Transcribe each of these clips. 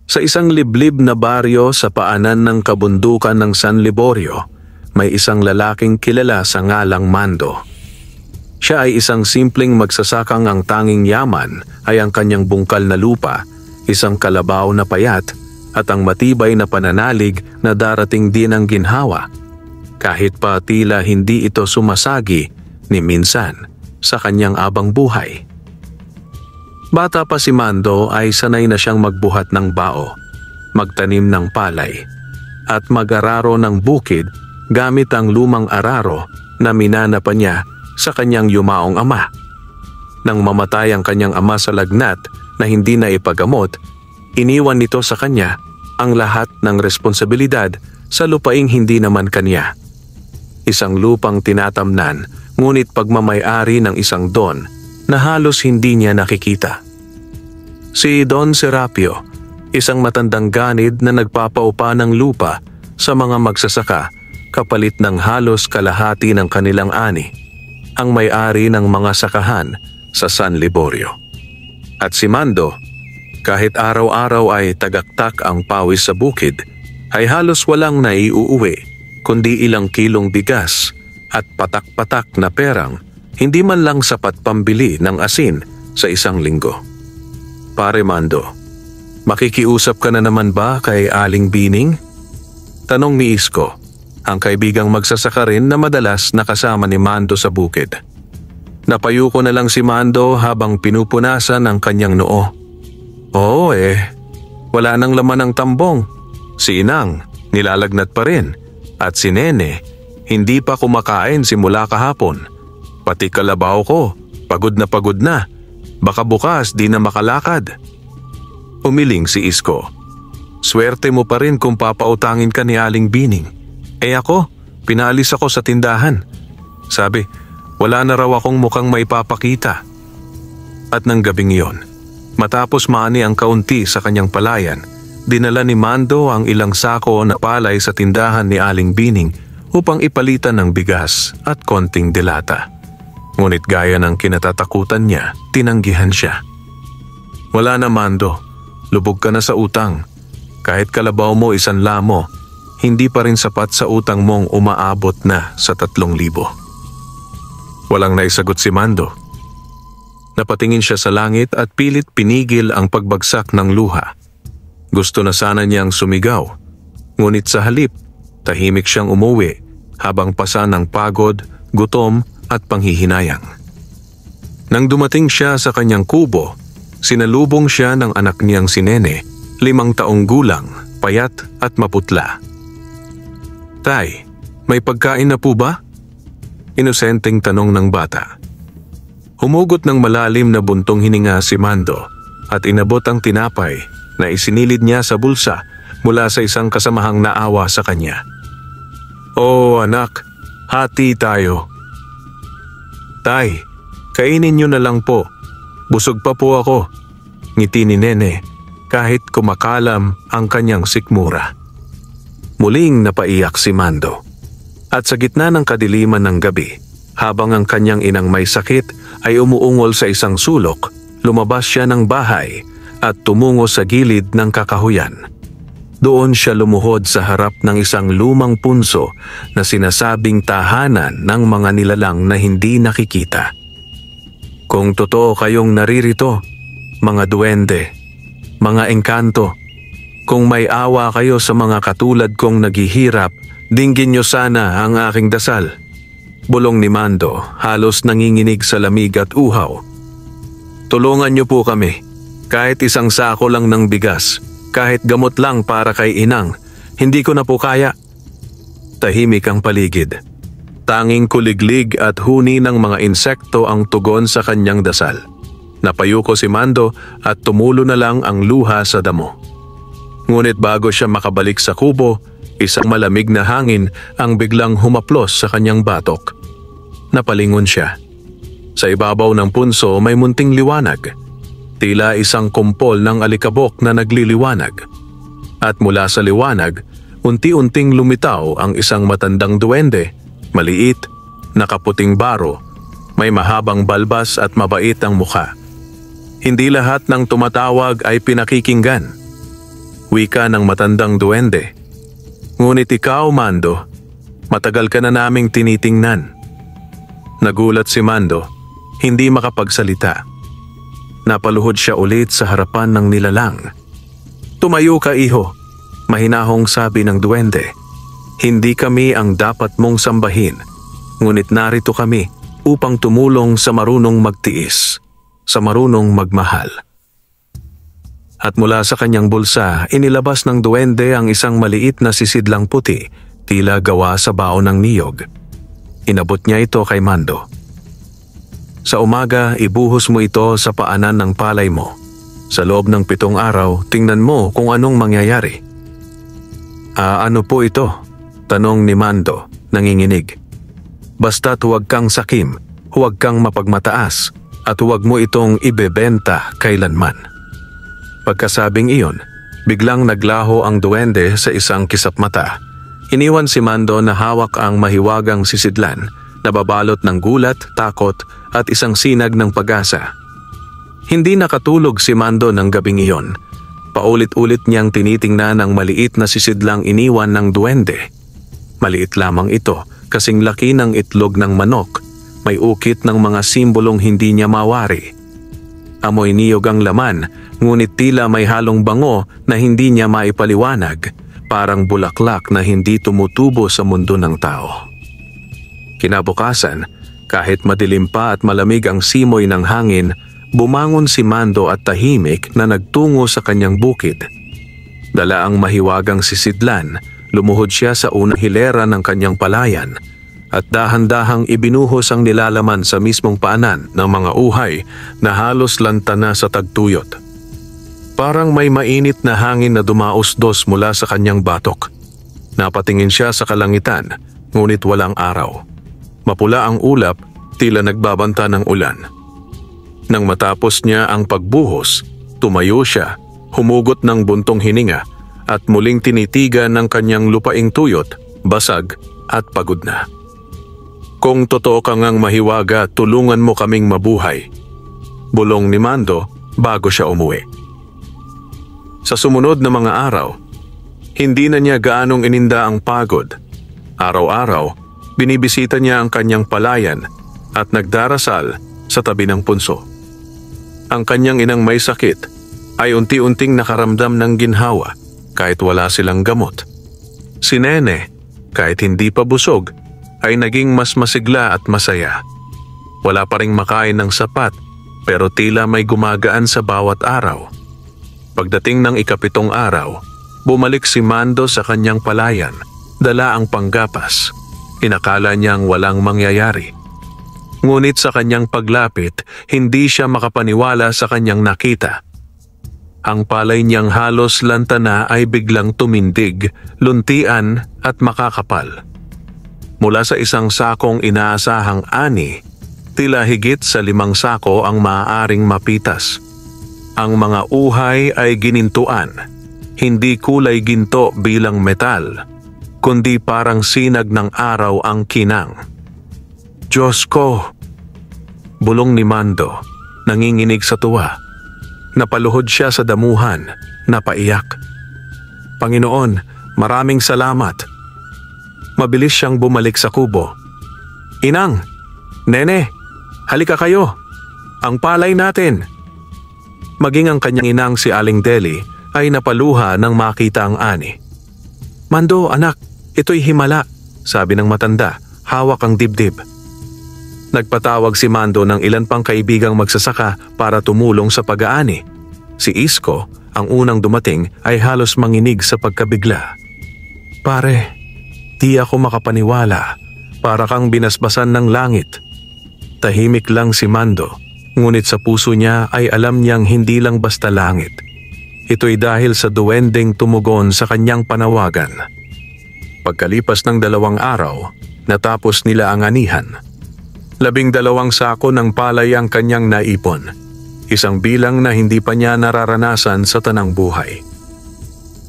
Sa isang liblib na baryo sa paanan ng kabundukan ng San Liborio, may isang lalaking kilala sa ngalang Mando. Siya ay isang simpleng magsasakang ang tanging yaman ay ang kanyang bungkal na lupa, isang kalabaw na payat at ang matibay na pananalig na darating din ang ginhawa. Kahit pa tila hindi ito sumasagi ni minsan sa kanyang abang buhay. Bata pa si Mando ay sanay na siyang magbuhat ng bao, magtanim ng palay, at mag-araro ng bukid gamit ang lumang araro na minana pa niya sa kanyang yumaong ama. Nang mamatay ang kanyang ama sa lagnat na hindi na ipagamot, iniwan nito sa kanya ang lahat ng responsibilidad sa lupaing hindi naman kanya. Isang lupang tinatamnan, ngunit pagmamay-ari ng isang don na halos hindi niya nakikita. Si Don Serapio, isang matandang ganid na nagpapaupa ng lupa sa mga magsasaka kapalit ng halos kalahati ng kanilang ani, ang may-ari ng mga sakahan sa San Liborio. At si Mando, kahit araw-araw ay tagaktak ang pawis sa bukid, ay halos walang naiuuwi kundi ilang kilong bigas at patak-patak na perang, hindi man lang sapat pambili ng asin sa isang linggo. Pare Mando, makikiusap ka na naman ba kay Aling Bining? Tanong ni Isko, ang kaibigang magsasaka rin na madalas nakasama ni Mando sa bukid. Napayuko na lang si Mando habang pinupunasan ang kanyang noo. Oo wala nang laman ang tambong. Si Inang, nilalagnat pa rin. At si Nene, hindi pa kumakain simula kahapon. Pati kalabaw ko, pagod na. Baka bukas di na makalakad. Umiling si Isko. Swerte mo pa rin kung papautangin ka ni Aling Bining. Ako, pinaalis ako sa tindahan. Sabi, wala na raw akong mukhang maipapakita. At nang gabing iyon, matapos maani ang kaunti sa kanyang palayan, dinala ni Mando ang ilang sako na palay sa tindahan ni Aling Bining upang ipalitan ng bigas at konting delata. Ngunit gaya ng kinatatakutan niya, tinanggihan siya. Wala na Mando, lubog ka na sa utang. Kahit kalabaw mo 1,000, hindi pa rin sapat sa utang mong umaabot na sa 3,000. Walang naisagot si Mando. Napatingin siya sa langit at pilit pinigil ang pagbagsak ng luha. Gusto na sana niyang sumigaw, ngunit sa halip, tahimik siyang umuwi habang pasa ng pagod, gutom at panghihinayang. Nang dumating siya sa kanyang kubo, sinalubong siya ng anak niyang si Nene, 5 taong gulang, payat at maputla. Tay, may pagkain na po ba? Inosenteng tanong ng bata. Humugot ng malalim na buntong hininga si Mando at inabot ang tinapay na isinilid niya sa bulsa mula sa isang kasamahang naawa sa kanya. Oh anak, hati tayo. Tay, kainin niyo na lang po. Busog pa po ako. Ngiti ni Nene kahit kumakalam ang kanyang sikmura. Muling napaiyak si Mando. At sa gitna ng kadiliman ng gabi, habang ang kanyang inang may sakit ay umuungol sa isang sulok, lumabas siya ng bahay at tumungo sa gilid ng kakahuyan. Doon siya lumuhod sa harap ng isang lumang punso na sinasabing tahanan ng mga nilalang na hindi nakikita. Kung totoo kayong naririto, mga duwende, mga engkanto, kung may awa kayo sa mga katulad kong naghihirap, dinggin niyo sana ang aking dasal. Bulong ni Mando, halos nanginginig sa lamig at uhaw. Tulungan niyo po kami. Kahit 1 sako lang ng bigas, kahit gamot lang para kay Inang, hindi ko na po kaya. Tahimik ang paligid. Tanging kuliglig at huni ng mga insekto ang tugon sa kanyang dasal. Napayuko si Mando at tumulo na lang ang luha sa damo. Ngunit bago siya makabalik sa kubo, isang malamig na hangin ang biglang humaplos sa kanyang batok. Napalingon siya. Sa ibabaw ng punso may munting liwanag. Tila isang kumpol ng alikabok na nagliliwanag. At mula sa liwanag, unti-unting lumitaw ang isang matandang duwende, maliit, nakaputing baro, may mahabang balbas at mabait ang mukha. Hindi lahat ng tumatawag ay pinakikinggan. wika ng matandang duwende. Ngunit ikaw, Mando, matagal ka na naming tinitingnan. Nagulat si Mando, hindi makapagsalita. Napaluhod siya ulit sa harapan ng nilalang. Tumayo ka, iho, mahinahong sabi ng duwende. Hindi kami ang dapat mong sambahin, ngunit narito kami upang tumulong sa marunong magtiis, sa marunong magmahal. At mula sa kanyang bulsa, inilabas ng duwende ang isang maliit na sisidlang puti, tila gawa sa baon ng niyog. Inabot niya ito kay Mando. Sa umaga, ibuhos mo ito sa paanan ng palay mo. Sa loob ng 7 araw, tingnan mo kung anong mangyayari. Ano po ito? Tanong ni Mando, nanginginig. Basta't huwag kang sakim, huwag kang mapagmataas, at huwag mo itong ibebenta kailanman. Pagkasabing iyon, biglang naglaho ang duwende sa isang kisapmata. Iniwan si Mando na hawak ang mahiwagang sisidlan, nababalot ng gulat, takot at isang sinag ng pag-asa. Hindi nakatulog si Mando ng gabing iyon. Paulit-ulit niyang tinitingnan ang maliit na sisidlang iniwan ng duwende. Maliit lamang ito, kasing laki ng itlog ng manok, may ukit ng mga simbolong hindi niya mawari. Amoy niyog ang laman, ngunit tila may halong bango na hindi niya maipaliwanag, parang bulaklak na hindi tumutubo sa mundo ng tao. Kinabukasan, kahit madilim pa at malamig ang simoy ng hangin, bumangon si Mando at tahimik na nagtungo sa kanyang bukid. Dala ang mahiwagang sisidlan, lumuhod siya sa unang hilera ng kanyang palayan at dahan-dahang ibinuhos ang nilalaman sa mismong paanan ng mga uhay na halos lantana sa tagtuyot. Parang may mainit na hangin na dumausdos mula sa kanyang batok. Napatingin siya sa kalangitan, ngunit walang araw. Mapula ang ulap, tila nagbabanta ng ulan. Nang matapos niya ang pagbuhos, tumayo siya, humugot ng buntong hininga at muling tinitigan ng kanyang lupaing tuyot, basag at pagod na. Kung totoo ka ngang mahiwaga, tulungan mo kaming mabuhay. Bulong ni Mando bago siya umuwi. Sa sumunod na mga araw, hindi na niya gaanong ininda ang pagod. Araw-araw, binibisita niya ang kanyang palayan at nagdarasal sa tabi ng punso. Ang kanyang inang may sakit ay unti-unting nakaramdam ng ginhawa kahit wala silang gamot. Si Nene, kahit hindi pa busog, ay naging mas masigla at masaya. Wala pa ring makain ng sapat pero tila may gumagaan sa bawat araw. Pagdating ng 7 araw, bumalik si Mando sa kanyang palayan, dala ang panggapas. Inakala niyang walang mangyayari. Ngunit sa kanyang paglapit, hindi siya makapaniwala sa kanyang nakita. Ang palay niyang halos lantana ay biglang tumindig, luntian at makakapal. Mula sa isang sakong inaasahang ani, tila higit sa 5 sako ang maaaring mapitas. Ang mga uhay ay ginintuan, hindi kulay ginto bilang metal, kundi parang sinag ng araw ang kinang. Diyos ko! Bulong ni Mando, nanginginig sa tuwa. Napaluhod siya sa damuhan, napaiyak. Panginoon, maraming salamat. Mabilis siyang bumalik sa kubo. Inang! Nene! Halika kayo! Ang palay natin! Maging ang kanyang inang si Aling Deli ay napaluha nang makita ang ani. Mando, anak, ito'y himala, sabi ng matanda, hawak ang dibdib. Nagpatawag si Mando ng ilan pang kaibigang magsasaka para tumulong sa pag-aani. Si Isko, ang unang dumating, ay halos manginig sa pagkabigla. Pare, di ako makapaniwala, para kang binasbasan ng langit. Tahimik lang si Mando, ngunit sa puso niya ay alam niyang hindi lang basta langit. Ito'y dahil sa duwendeng tumugon sa kanyang panawagan. Pagkalipas ng 2 araw, natapos nila ang anihan. 12 sako ng palay ang kanyang naipon, isang bilang na hindi pa niya nararanasan sa tanang buhay.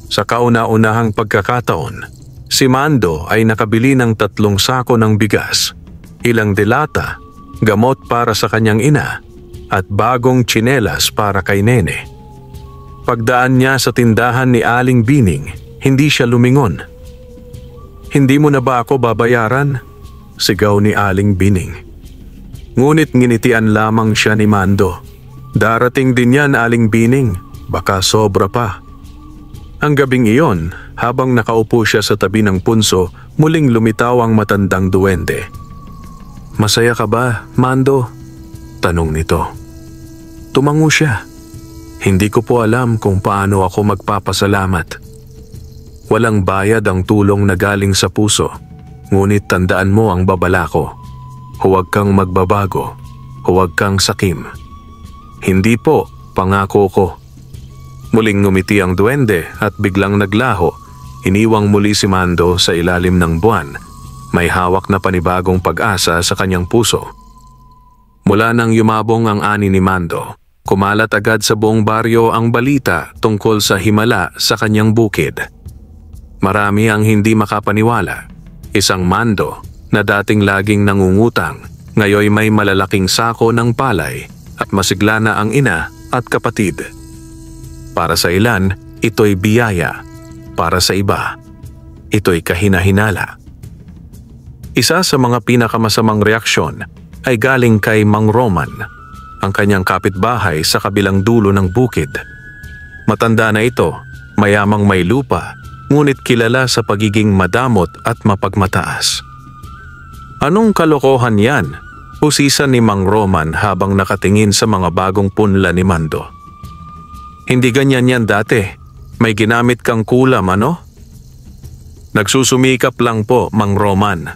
Sa kauna-unahang pagkakataon, si Mando ay nakabili ng 3 sako ng bigas, ilang delata, gamot para sa kanyang ina, at bagong tsinelas para kay Nene. Pagdaan niya sa tindahan ni Aling Bining, hindi siya lumingon. "Hindi mo na ba ako babayaran?" sigaw ni Aling Bining. Ngunit nginitian lamang siya ni Mando. "Darating din yan, Aling Bining. Baka sobra pa." Ang gabing iyon, habang nakaupo siya sa tabi ng punso, muling lumitaw ang matandang duwende. "Masaya ka ba, Mando?" tanong nito. Tumango siya. "Hindi ko po alam kung paano ako magpapasalamat. Walang bayad ang tulong na galing sa puso, ngunit tandaan mo ang babala ko. Huwag kang magbabago, huwag kang sakim." "Hindi po, pangako ko." Muling ngumiti ang duwende at biglang naglaho. Iniwang muli si Mando sa ilalim ng buwan. May hawak na panibagong pag-asa sa kanyang puso. Mula nang yumabong ang ani ni Mando, kumalat agad sa buong baryo ang balita tungkol sa himala sa kanyang bukid. Marami ang hindi makapaniwala. Isang Mando na dating laging nangungutang, ngayon may malalaking sako ng palay at masigla na ang ina at kapatid. Para sa ilan, ito'y biyaya. Para sa iba, ito'y kahina-hinala. Isa sa mga pinakamasamang reaksyon ay galing kay Mang Roman, ang kanyang kapitbahay sa kabilang dulo ng bukid. Matanda na ito, mayamang may lupa, ngunit kilala sa pagiging madamot at mapagmataas. "Anong kalokohan yan?" usisan ni Mang Roman habang nakatingin sa mga bagong punla ni Mando. "Hindi ganyan yan dati. May ginamit kang kulam, ano?" "Nagsusumikap lang po, Mang Roman,"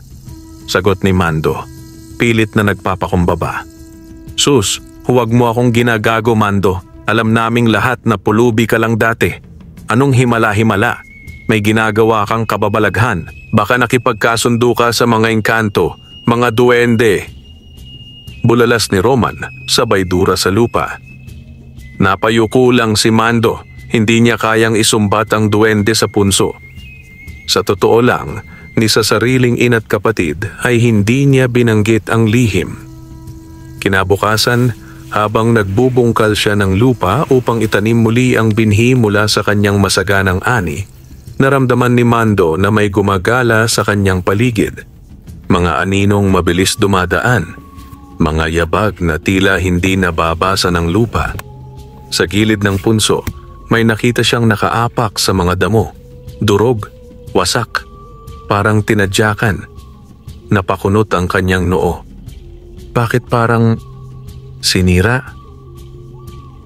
sagot ni Mando, pilit na nagpapakumbaba. "Sus, huwag mo akong ginagago, Mando. Alam naming lahat na pulubi ka lang dati. Anong himala-himala? May ginagawa kang kababalaghan. Baka nakipagkasundo ka sa mga engkanto, mga duwende." Bulalas ni Roman, sabay dura sa lupa. Napayuko lang si Mando. Hindi niya kayang isumbat ang duwende sa punso. Sa totoo lang, ni sa sariling ina't kapatid ay hindi niya binanggit ang lihim. Kinabukasan, habang nagbubungkal siya ng lupa upang itanim muli ang binhi mula sa kanyang masaganang ani, naramdaman ni Mando na may gumagala sa kanyang paligid. Mga aninong mabilis dumadaan, mga yabag na tila hindi nababasa ng lupa. Sa gilid ng punso, may nakita siyang nakaapak sa mga damo, durog, wasak, parang tinadyakan. Napakunot ang kanyang noo. Bakit parang sinira?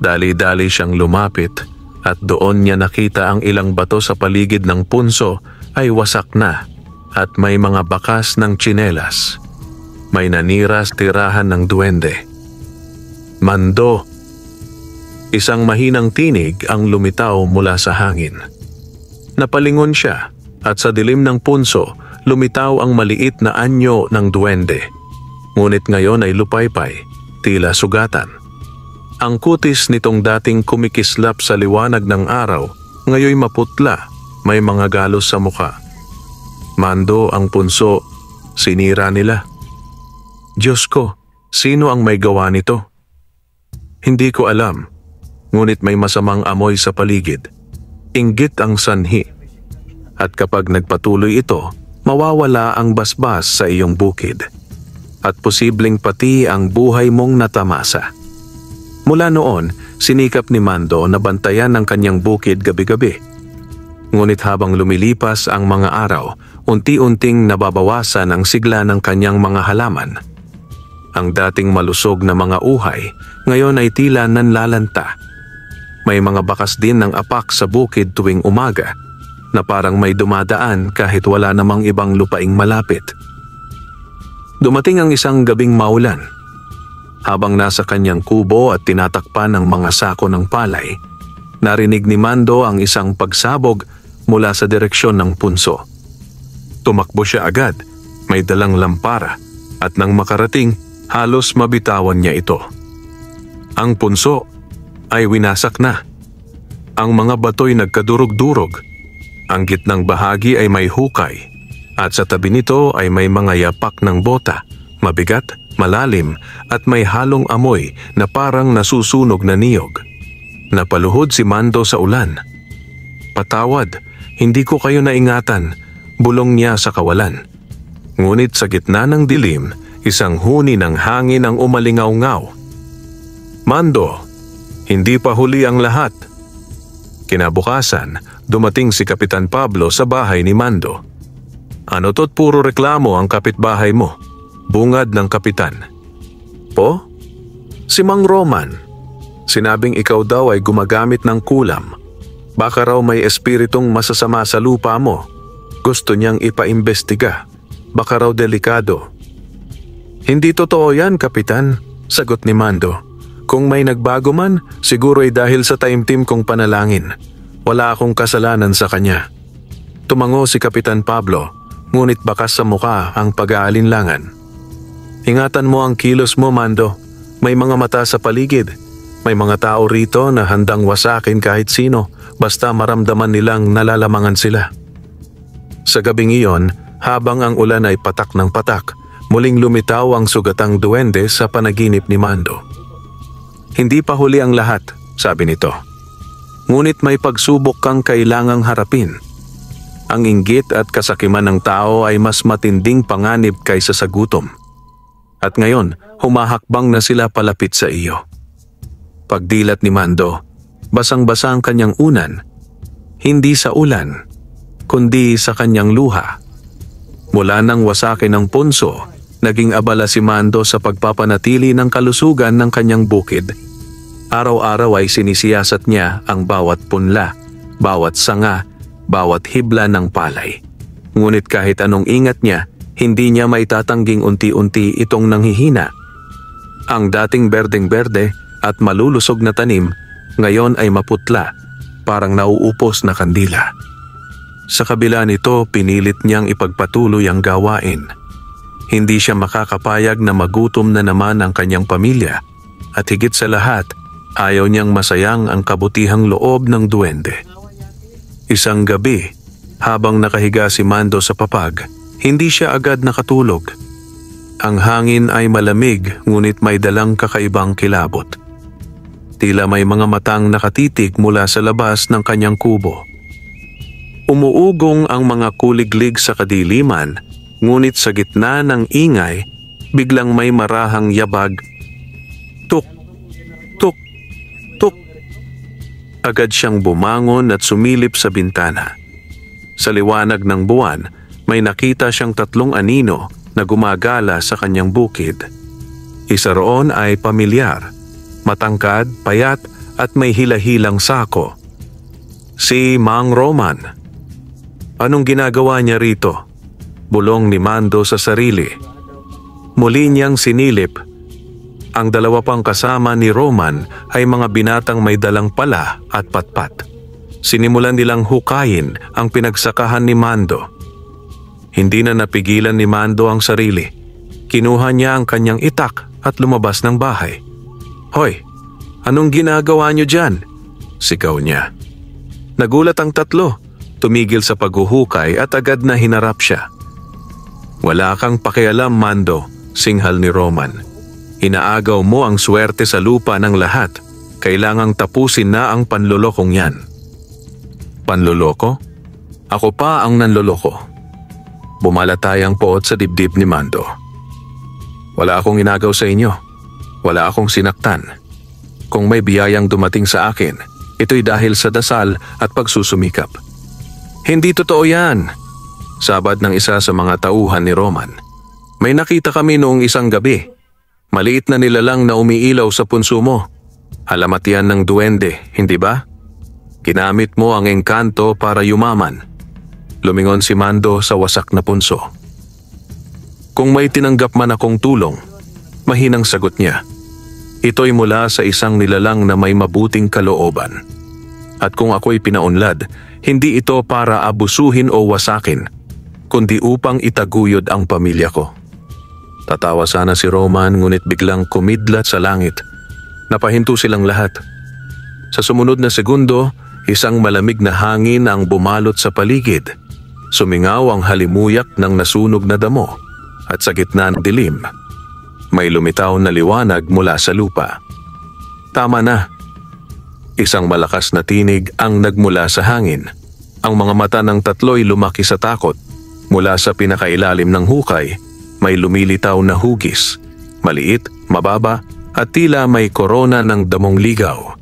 Dali-dali siyang lumapit at doon niya nakita ang ilang bato sa paligid ng punso ay wasak na at may mga bakas ng tsinelas. May naniras tirahan ng duwende. "Mando!" Isang mahinang tinig ang lumitaw mula sa hangin. Napalingon siya at sa dilim ng punso lumitaw ang maliit na anyo ng duwende. Ngunit ngayon ay lupaypay, tila sugatan. Ang kutis nitong dating kumikislap sa liwanag ng araw, ngayoy maputla, may mga galos sa muka. "Mando, ang punso, sinira nila." "Diyos ko, sino ang may gawa nito?" "Hindi ko alam. Ngunit may masamang amoy sa paligid. Inggit ang sanhi. At kapag nagpatuloy ito, mawawala ang basbas sa iyong bukid. At posibleng pati ang buhay mong natamasa." Mula noon, sinikap ni Mando na bantayan ang kanyang bukid gabi-gabi. Ngunit habang lumilipas ang mga araw, unti-unting nababawasan ang sigla ng kanyang mga halaman. Ang dating malusog na mga uhay, ngayon ay tila nanlalanta. May mga bakas din ng apak sa bukid tuwing umaga na parang may dumadaan kahit wala namang ibang lupaing malapit. Dumating ang isang gabing maulan. Habang nasa kanyang kubo at tinatakpan ng mga sako ng palay, narinig ni Mando ang isang pagsabog mula sa direksyon ng punso. Tumakbo siya agad, may dalang lampara, at nang makarating, halos mabitawan niya ito. Ang punso ay winasak na. Ang mga bato'y nagkadurog-durog. Ang gitnang bahagi ay may hukay at sa tabi nito ay may mga yapak ng bota, mabigat, malalim at may halong amoy na parang nasusunog na niyog. Napaluhod si Mando sa ulan. "Patawad, hindi ko kayo naingatan," bulong niya sa kawalan. Ngunit sa gitna ng dilim, isang huni ng hangin ang umalingaw-ngaw. "Mando, hindi pa huli ang lahat." Kinabukasan, dumating si Kapitan Pablo sa bahay ni Mando. "Ano to't puro reklamo ang kapitbahay mo?" bungad ng kapitan. "Po? Si Mang Roman. Sinabing ikaw daw ay gumagamit ng kulam. Baka raw may espiritong masasama sa lupa mo. Gusto niyang ipaimbestiga. Baka raw delikado." "Hindi totoo yan, Kapitan," sagot ni Mando. "Kung may nagbago man, siguro ay dahil sa taimtim kong panalangin. Wala akong kasalanan sa kanya." Tumango si Kapitan Pablo, ngunit bakas sa muka ang pag-aalinlangan. "Ingatan mo ang kilos mo, Mando. May mga mata sa paligid. May mga tao rito na handang wasakin kahit sino, basta maramdaman nilang nalalamangan sila." Sa gabing iyon, habang ang ulan ay patak ng patak, muling lumitaw ang sugatang duwende sa panaginip ni Mando. "Hindi pa huli ang lahat," sabi nito. "Ngunit may pagsubok kang kailangang harapin. Ang inggit at kasakiman ng tao ay mas matinding panganib kaysa sa gutom. At ngayon, humahakbang na sila palapit sa iyo." Pagdilat ni Mando, basang-basa ang kanyang unan, hindi sa ulan, kundi sa kanyang luha. Mula nang wasakin ng punso, naging abala si Mando sa pagpapanatili ng kalusugan ng kanyang bukid. Araw-araw ay sinisiyasat niya ang bawat punla, bawat sanga, bawat hibla ng palay. Ngunit kahit anong ingat niya, hindi niya maitatangging unti-unti itong nanghihina. Ang dating berdeng-berde at malulusog na tanim, ngayon ay maputla, parang nauupos na kandila. Sa kabila nito, pinilit niyang ipagpatuloy ang gawain. Hindi siya makakapayag na magutom na naman ang kanyang pamilya, at higit sa lahat, ayaw niyang masayang ang kabutihang loob ng duwende. Isang gabi, habang nakahiga si Mando sa papag, hindi siya agad nakatulog. Ang hangin ay malamig, ngunit may dalang kakaibang kilabot. Tila may mga matang nakatitig mula sa labas ng kanyang kubo. Umuugong ang mga kuliglig sa kadiliman, ngunit sa gitna ng ingay, biglang may marahang yabag. Tuk, tuk, tuk. Agad siyang bumangon at sumilip sa bintana. Sa liwanag ng buwan, may nakita siyang 3 anino na gumagala sa kanyang bukid. Isa roon ay pamilyar, matangkad, payat at may hila-hilang sako. Si Mang Roman. Anong ginagawa niya rito? Bulong ni Mando sa sarili. Muli niyang sinilip. Ang 2 pang kasama ni Roman ay mga binatang may dalang pala at patpat. Sinimulan nilang hukayin ang pinagsakahan ni Mando. Hindi na napigilan ni Mando ang sarili. Kinuha niya ang kanyang itak at lumabas ng bahay. "Hoy, anong ginagawa niyo dyan?" sigaw niya. Nagulat ang 3, tumigil sa paghuhukay at agad na hinarap siya. "Wala kang pakialam, Mando," singhal ni Roman. "Inaagaw mo ang swerte sa lupa ng lahat. Kailangang tapusin na ang panlolokong yan." "Panloloko? Ako pa ang nanloloko." Bumalatay ang poot sa dibdib ni Mando. "Wala akong inagaw sa inyo. Wala akong sinaktan. Kung may biyayang dumating sa akin, ito'y dahil sa dasal at pagsusumikap." "Hindi totoo yan," sabad ng isa sa mga tauhan ni Roman. "May nakita kami noong isang gabi. Maliit na nilalang na umiilaw sa punso mo. Alamat yan ng duwende, hindi ba? Ginamit mo ang engkanto para yumaman." Lumingon si Mando sa wasak na punso. "Kung may tinanggap man akong tulong," mahinang sagot niya, "ito'y mula sa isang nilalang na may mabuting kalooban. At kung ako'y pinaunlad, hindi ito para abusuhin o wasakin, kundi upang itaguyod ang pamilya ko." Tatawa sana si Roman, ngunit biglang kumidlat sa langit. Napahinto silang lahat. Sa sumunod na segundo, isang malamig na hangin ang bumalot sa paligid. Sumingaw ang halimuyak ng nasunog na damo, at sa gitna ng dilim, may lumitaw na liwanag mula sa lupa. "Tama na. Isang malakas na tinig ang nagmula sa hangin. Ang mga mata ng tatlo'y lumaki sa takot. Mula sa pinakailalim ng hukay, may lumilitaw na hugis. Maliit, mababa, at tila may korona ng damong ligaw.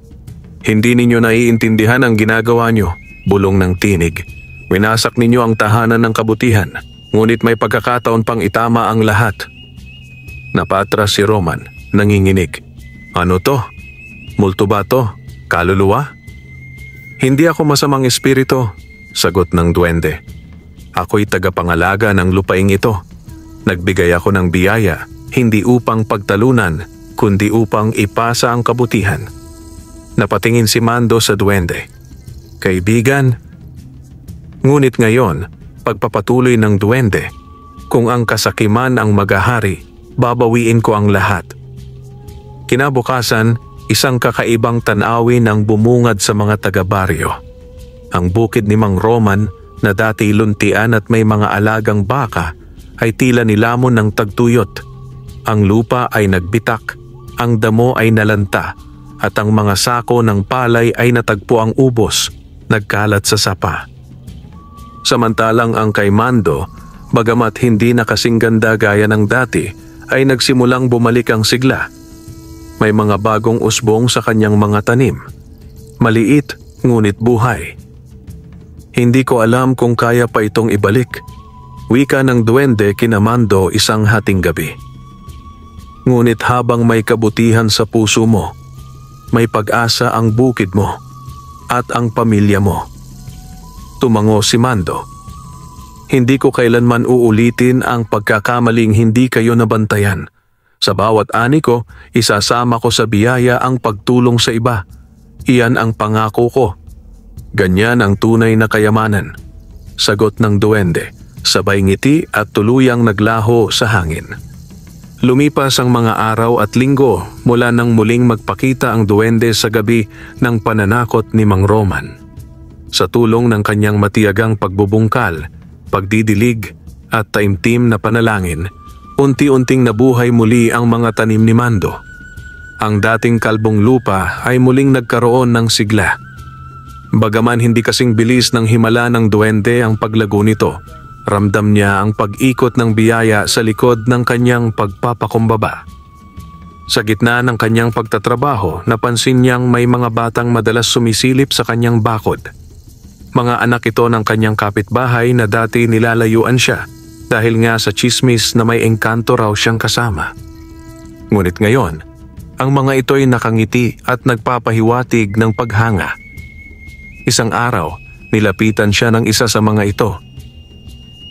Hindi ninyo naiintindihan ang ginagawa nyo, bulong ng tinig. Winasak ninyo ang tahanan ng kabutihan, ngunit may pagkakataon pang itama ang lahat. Napatras si Roman, nanginginig. Ano to? Multo ba to? Kaluluwa? Hindi ako masamang espiritu, sagot ng duwende. Ako'y tagapangalaga ng lupaing ito. Nagbigay ako ng biyaya, hindi upang pagtalunan, kundi upang ipasa ang kabutihan. Napatingin si Mando sa duwende. Kaibigan? Ngunit ngayon, pagpapatuloy ng duwende, kung ang kasakiman ang maghahari, babawiin ko ang lahat. Kinabukasan, isang kakaibang tanawin ang bumungad sa mga taga-baryo. Ang bukid ni Mang Roman na dati luntian at may mga alagang baka ay tila nilamon ng tagtuyot. Ang lupa ay nagbitak, ang damo ay nalanta, at ang mga sako ng palay ay natagpo ang ubos, nagkalat sa sapa. Samantalang ang kay Mando, bagamat hindi na kasing ganda gaya ng dati, ay nagsimulang bumalik ang sigla. May mga bagong usbong sa kanyang mga tanim. Maliit, ngunit buhay. Hindi ko alam kung kaya pa itong ibalik. Wika ng duwende kina Mando isang hating gabi. Ngunit habang may kabutihan sa puso mo, may pag-asa ang bukid mo at ang pamilya mo. Tumango si Mando. Hindi ko kailanman uulitin ang pagkakamaling hindi kayo nabantayan. Sa bawat ani ko, isasama ko sa biyaya ang pagtulong sa iba. Iyan ang pangako ko. Ganyan ang tunay na kayamanan. Sagot ng duwende, sabay ngiti at tuluyang naglaho sa hangin. Lumipas ang mga araw at linggo mula nang muling magpakita ang duwende sa gabi ng pananakot ni Mang Roman. Sa tulong ng kanyang matiyagang pagbubungkal, pagdidilig at taimtim na panalangin, unti-unting nabuhay muli ang mga tanim ni Mando. Ang dating kalbong lupa ay muling nagkaroon ng sigla. Bagaman hindi kasing bilis ng himala ng duwende ang paglago nito, ramdam niya ang pag-ikot ng biyaya sa likod ng kanyang pagpapakumbaba. Sa gitna ng kanyang pagtatrabaho, napansin niyang may mga batang madalas sumisilip sa kanyang bakod. Mga anak ito ng kanyang kapitbahay na dati nilalayuan siya dahil nga sa tsismis na may engkanto raw siyang kasama. Ngunit ngayon, ang mga ito'y nakangiti at nagpapahiwatig ng paghanga. Isang araw, nilapitan siya ng isa sa mga ito.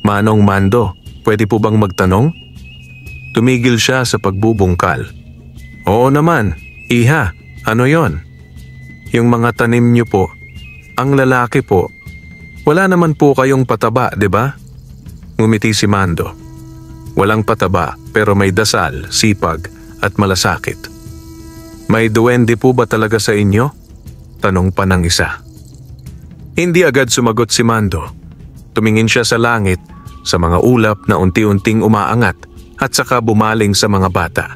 Manong Mando, pwede po bang magtanong? Tumigil siya sa pagbubungkal. Oo naman, iha, ano yon? Yung mga tanim niyo po, ang lalaki po, wala naman po kayong pataba, di ba? Ngumiti si Mando. Walang pataba pero may dasal, sipag at malasakit. May duwende po ba talaga sa inyo? Tanong pa ng isa. Hindi agad sumagot si Mando. Tumingin siya sa langit, sa mga ulap na unti-unting umaangat at saka bumaling sa mga bata.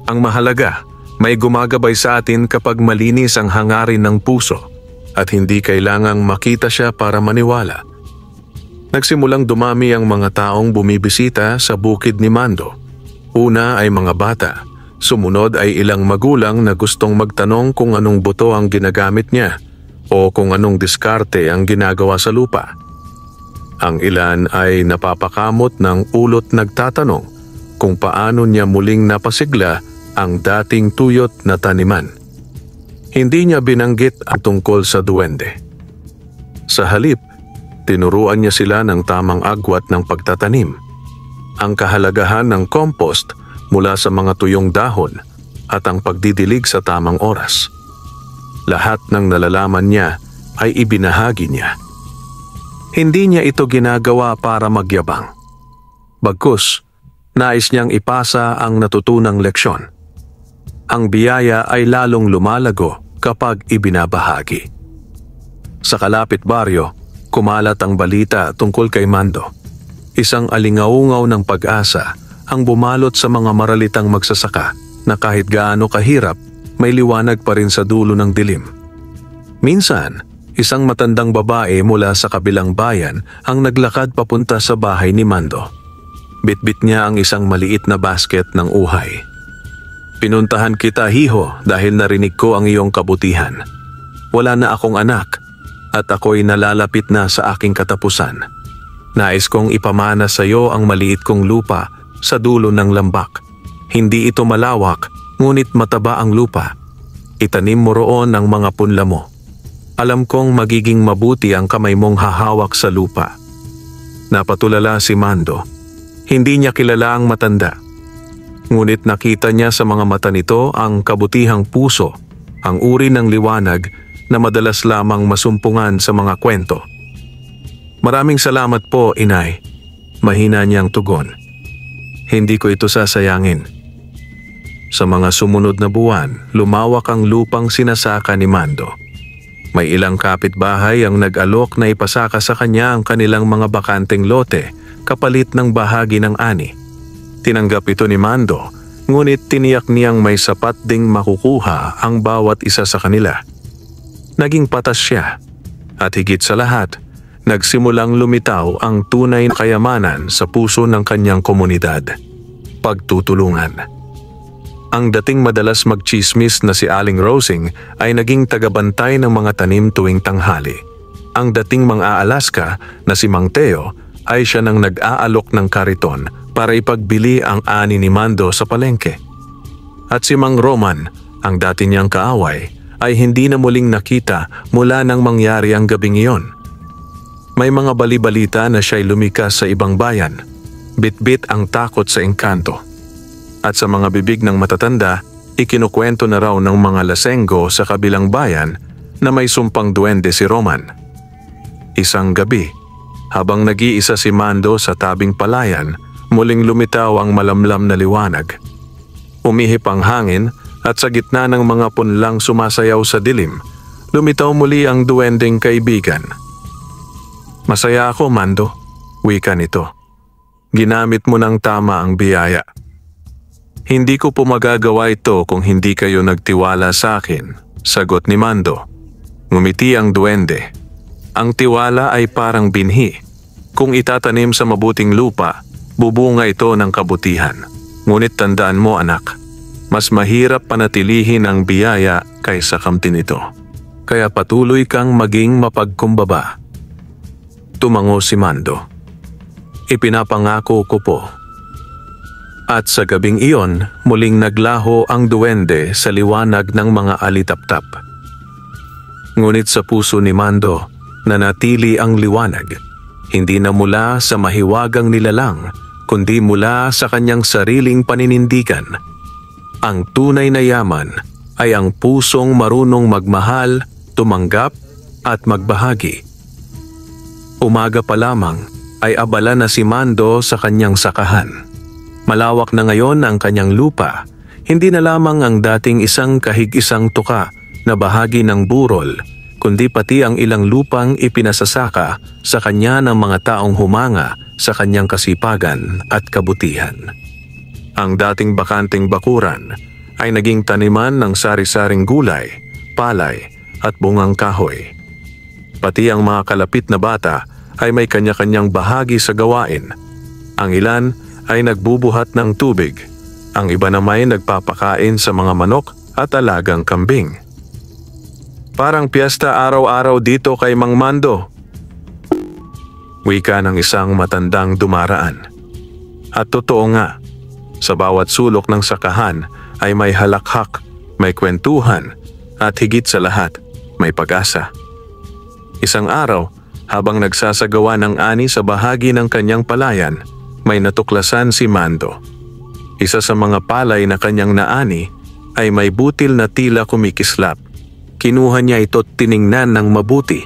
Ang mahalaga, may gumagabay sa atin kapag malinis ang hangarin ng puso at hindi kailangang makita siya para maniwala. Nagsimulang dumami ang mga taong bumibisita sa bukid ni Mando. Una ay mga bata, sumunod ay ilang magulang na gustong magtanong kung anong buto ang ginagamit niya o kung anong diskarte ang ginagawa sa lupa. Ang ilan ay napapakamot ng ulot nagtatanong kung paano niya muling napasigla ang dating tuyot na taniman. Hindi niya binanggit ang tungkol sa duwende. Sa halip, tinuruan niya sila ng tamang agwat ng pagtatanim, ang kahalagahan ng compost mula sa mga tuyong dahon at ang pagdidilig sa tamang oras. Lahat ng nalalaman niya ay ibinahagi niya. Hindi niya ito ginagawa para magyabang. Bagkus, nais niyang ipasa ang natutunang leksyon. Ang biyaya ay lalong lumalago kapag ibinabahagi. Sa kalapit baryo, kumalat ang balita tungkol kay Mando. Isang alingaungaw ng pag-asa ang bumalot sa mga maralitang magsasaka na kahit gaano kahirap, may liwanag pa rin sa dulo ng dilim. Minsan, isang matandang babae mula sa kabilang bayan ang naglakad papunta sa bahay ni Mando. Bitbit niya ang isang maliit na basket ng uhay. "Pinuntahan kita, hiho, dahil narinig ko ang iyong kabutihan. Wala na akong anak at ako'y nalalapit na sa aking katapusan. Nais kong ipamana sa iyo ang maliit kong lupa sa dulo ng lambak. Hindi ito malawak, ngunit mataba ang lupa. Itanim mo roon ang mga punla mo. Alam kong magiging mabuti ang kamay mong hahawak sa lupa." Napatulala si Mando. Hindi niya kilala ang matanda. Ngunit nakita niya sa mga mata nito ang kabutihang puso, ang uri ng liwanag na madalas lamang masumpungan sa mga kwento. "Maraming salamat po, inay." Mahina niyang tugon. "Hindi ko ito sasayangin." Sa mga sumunod na buwan, lumawak ang lupang sinasaka ni Mando. May ilang kapitbahay ang nag-alok na ipasaka sa kanya ang kanilang mga bakanteng lote kapalit ng bahagi ng ani. Tinanggap ito ni Mando, ngunit tiniyak niyang may sapat ding makukuha ang bawat isa sa kanila. Naging patas siya, at higit sa lahat, nagsimulang lumitaw ang tunay na kayamanan sa puso ng kanyang komunidad: pagtutulungan. Ang dating madalas magchismis na si Aling Rosing ay naging tagabantay ng mga tanim tuwing tanghali. Ang dating mang-aalaska na si Mang Teo ay siya nang nag-aalok ng kariton para ipagbili ang ani ni Mando sa palengke. At si Mang Roman, ang dati niyang kaaway, ay hindi na muling nakita mula nang mangyari ang gabing iyon. May mga bali-balita na siya'y lumikas sa ibang bayan. Bitbit ang takot sa engkanto. At sa mga bibig ng matatanda, ikinukwento na raw ng mga lasenggo sa kabilang bayan na may sumpang duwende si Roman. Isang gabi, habang nag-iisa si Mando sa tabing palayan, muling lumitaw ang malamlam na liwanag. Umihip ang hangin at sa gitna ng mga punlang sumasayaw sa dilim, lumitaw muli ang duwendeng kaibigan. "Masaya ako, Mando," wika nito. "Ginamit mo ng tama ang biyaya. Hindi ko po magagawa ito kung hindi kayo nagtiwala sa akin," sagot ni Mando. Ngumiti ang duwende. "Ang tiwala ay parang binhi. Kung itatanim sa mabuting lupa, bubunga ito ng kabutihan. Ngunit tandaan mo, anak, mas mahirap panatilihin ang biyaya kaysa kamtin ito. Kaya patuloy kang maging mapagkumbaba." Tumango si Mando. "Ipinapangako ko po." At sa gabing iyon, muling naglaho ang duwende sa liwanag ng mga alitaptap. Ngunit sa puso ni Mando, nanatili ang liwanag, hindi na mula sa mahiwagang nilalang, kundi mula sa kanyang sariling paninindigan. Ang tunay na yaman ay ang pusong marunong magmahal, tumanggap at magbahagi. Umaga pa lamang ay abala na si Mando sa kanyang sakahan. Malawak na ngayon ang kanyang lupa, hindi na lamang ang dating isang kahig-isang tuka na bahagi ng burol, kundi pati ang ilang lupang ipinasasaka sa kanya ng mga taong humanga sa kanyang kasipagan at kabutihan. Ang dating bakanteng bakuran ay naging taniman ng sari-saring gulay, palay at bungang kahoy. Pati ang mga kalapit na bata ay may kanya-kanyang bahagi sa gawain. Ang ilan ay nagbubuhat ng tubig, ang iba naman ay nagpapakain sa mga manok at alagang kambing. "Parang piyesta araw-araw dito kay Mang Mando," wika ng isang matandang dumaraan. At totoo nga, sa bawat sulok ng sakahan ay may halakhak, may kwentuhan, at higit sa lahat, may pag-asa. Isang araw, habang nagsasagawa ng ani sa bahagi ng kanyang palayan, may natuklasan si Mando. Isa sa mga palay na kanyang naani ay may butil na tila kumikislap. Kinuha niya ito at tiningnan ng mabuti.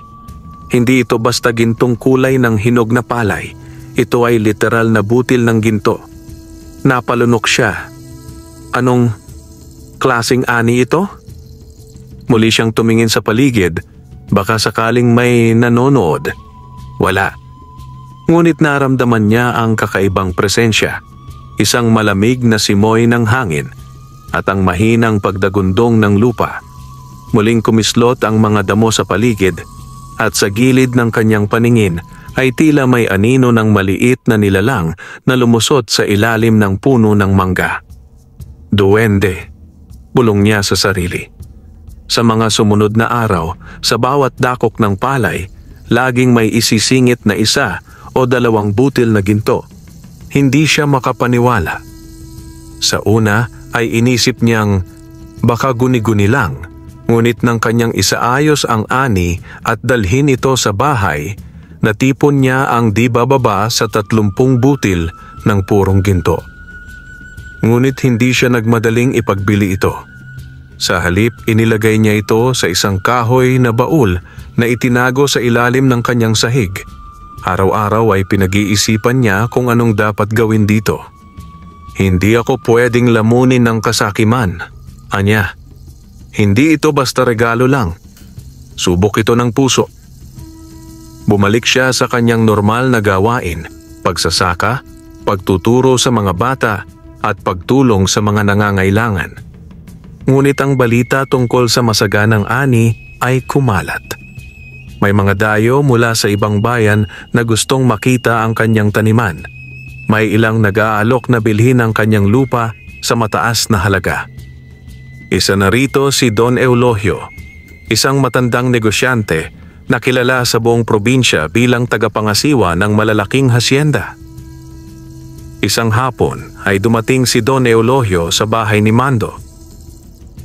Hindi ito basta gintong kulay ng hinog na palay. Ito ay literal na butil ng ginto. Napalunok siya. Anong klaseng ani ito? Muli siyang tumingin sa paligid. Baka sakaling may nanonood. Wala. Ngunit naramdaman niya ang kakaibang presensya, isang malamig na simoy ng hangin at ang mahinang pagdagundong ng lupa. Muling kumislot ang mga damo sa paligid at sa gilid ng kanyang paningin ay tila may anino ng maliit na nilalang na lumusot sa ilalim ng puno ng mangga. Duwende, bulong niya sa sarili. Sa mga sumunod na araw, sa bawat dakok ng palay, laging may isisingit na isa o dalawang butil na ginto. Hindi siya makapaniwala. Sa una ay inisip niyang baka guni-guni lang, ngunit nang kanyang isaayos ang ani at dalhin ito sa bahay, natipon niya ang di bababa sa 30 butil ng purong ginto. Ngunit hindi siya nagmadaling ipagbili ito. Sa halip, inilagay niya ito sa isang kahoy na baul na itinago sa ilalim ng kanyang sahig. Araw-araw ay pinag-iisipan niya kung anong dapat gawin dito. Hindi ako pwedeng lamunin ng kasakiman, anya. Hindi ito basta regalo lang. Subok ito ng puso. Bumalik siya sa kanyang normal na gawain, pagsasaka, pagtuturo sa mga bata at pagtulong sa mga nangangailangan. Ngunit ang balita tungkol sa masaganang ani ay kumalat. May mga dayo mula sa ibang bayan na gustong makita ang kanyang taniman. May ilang nag-aalok na bilhin ang kanyang lupa sa mataas na halaga. Isa na rito si Don Eulogio, isang matandang negosyante na kilala sa buong probinsya bilang tagapangasiwa ng malalaking hasyenda. Isang hapon ay dumating si Don Eulogio sa bahay ni Mando.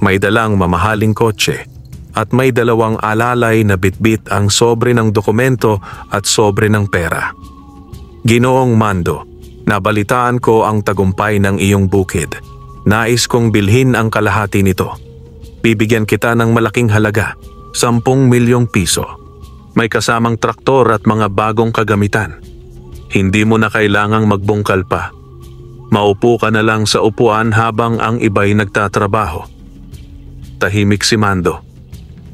May dalang mamahaling kotse at may 2 alalay na bitbit ang sobre ng dokumento at sobre ng pera. Ginoong Mando, nabalitaan ko ang tagumpay ng iyong bukid. Nais kong bilhin ang kalahati nito. Bibigyan kita ng malaking halaga, 10 milyong piso. May kasamang traktor at mga bagong kagamitan. Hindi mo na kailangang magbungkal pa. Maupo ka na lang sa upuan habang ang iba'y nagtatrabaho. Tahimik si Mando.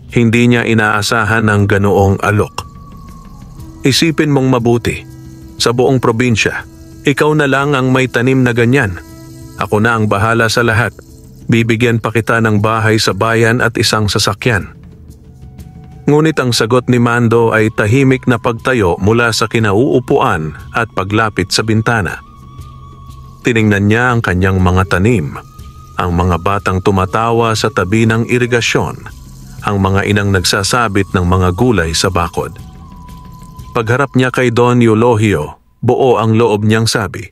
Hindi niya inaasahan ang ganoong alok. Isipin mong mabuti. Sa buong probinsya, ikaw na lang ang may tanim na ganyan. Ako na ang bahala sa lahat. Bibigyan pa kita ng bahay sa bayan at isang sasakyan. Ngunit ang sagot ni Mando ay tahimik na pagtayo mula sa kinauupuan at paglapit sa bintana. Tiningnan niya ang kanyang mga tanim, ang mga batang tumatawa sa tabi ng irigasyon, ang mga inang nagsasabit ng mga gulay sa bakod. Pagharap niya kay Don Eulogio, buo ang loob niyang sabi,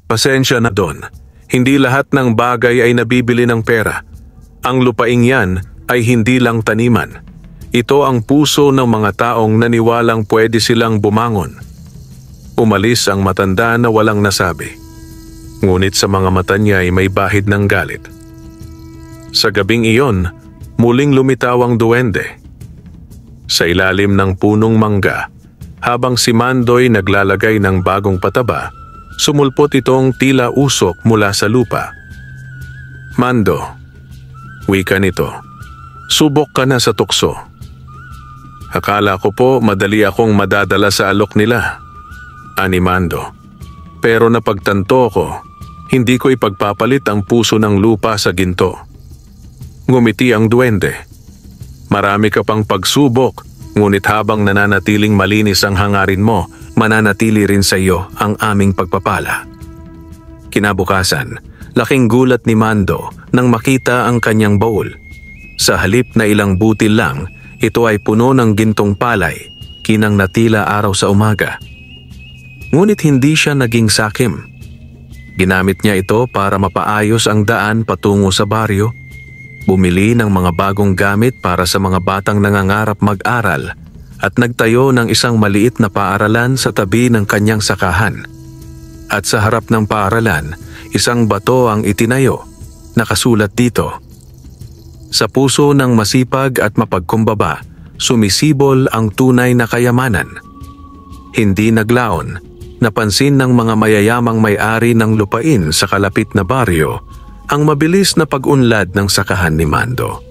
"Pasensya na Don, hindi lahat ng bagay ay nabibili ng pera. Ang lupaing yan ay hindi lang taniman. Ito ang puso ng mga taong naniwalang pwede silang bumangon." Umalis ang matanda na walang nasabi. Ngunit sa mga mata niya ay may bahid ng galit. Sa gabing iyon, muling lumitaw ang duwende. Sa ilalim ng punong mangga, habang si Mando'y naglalagay ng bagong pataba, sumulpot itong tila usok mula sa lupa. "Mando," wika nito, "subok ka na sa tukso. Akala ko po madali akong madadala sa alok nila," ani Mando. "Pero napagtanto ko, hindi ko ipagpapalit ang puso ng lupa sa ginto." Ngumiti ang duwende. "Marami ka pang pagsubok, ngunit habang nananatiling malinis ang hangarin mo, mananatili rin sa iyo ang aming pagpapala." Kinabukasan, laking gulat ni Mando nang makita ang kanyang baul. Sa halip na ilang butil lang, ito ay puno ng gintong palay, kinang natila araw sa umaga. Ngunit hindi siya naging sakim. Ginamit niya ito para mapaayos ang daan patungo sa baryo, bumili ng mga bagong gamit para sa mga batang nangangarap mag-aral, at nagtayo ng isang maliit na paaralan sa tabi ng kanyang sakahan. At sa harap ng paaralan, isang bato ang itinayo. Nakasulat dito, "Sa puso ng masipag at mapagkumbaba, sumisibol ang tunay na kayamanan." Hindi naglaon. Napansin ng mga mayayamang may-ari ng lupain sa kalapit na baryo ang mabilis na pag-unlad ng sakahan ni Mando.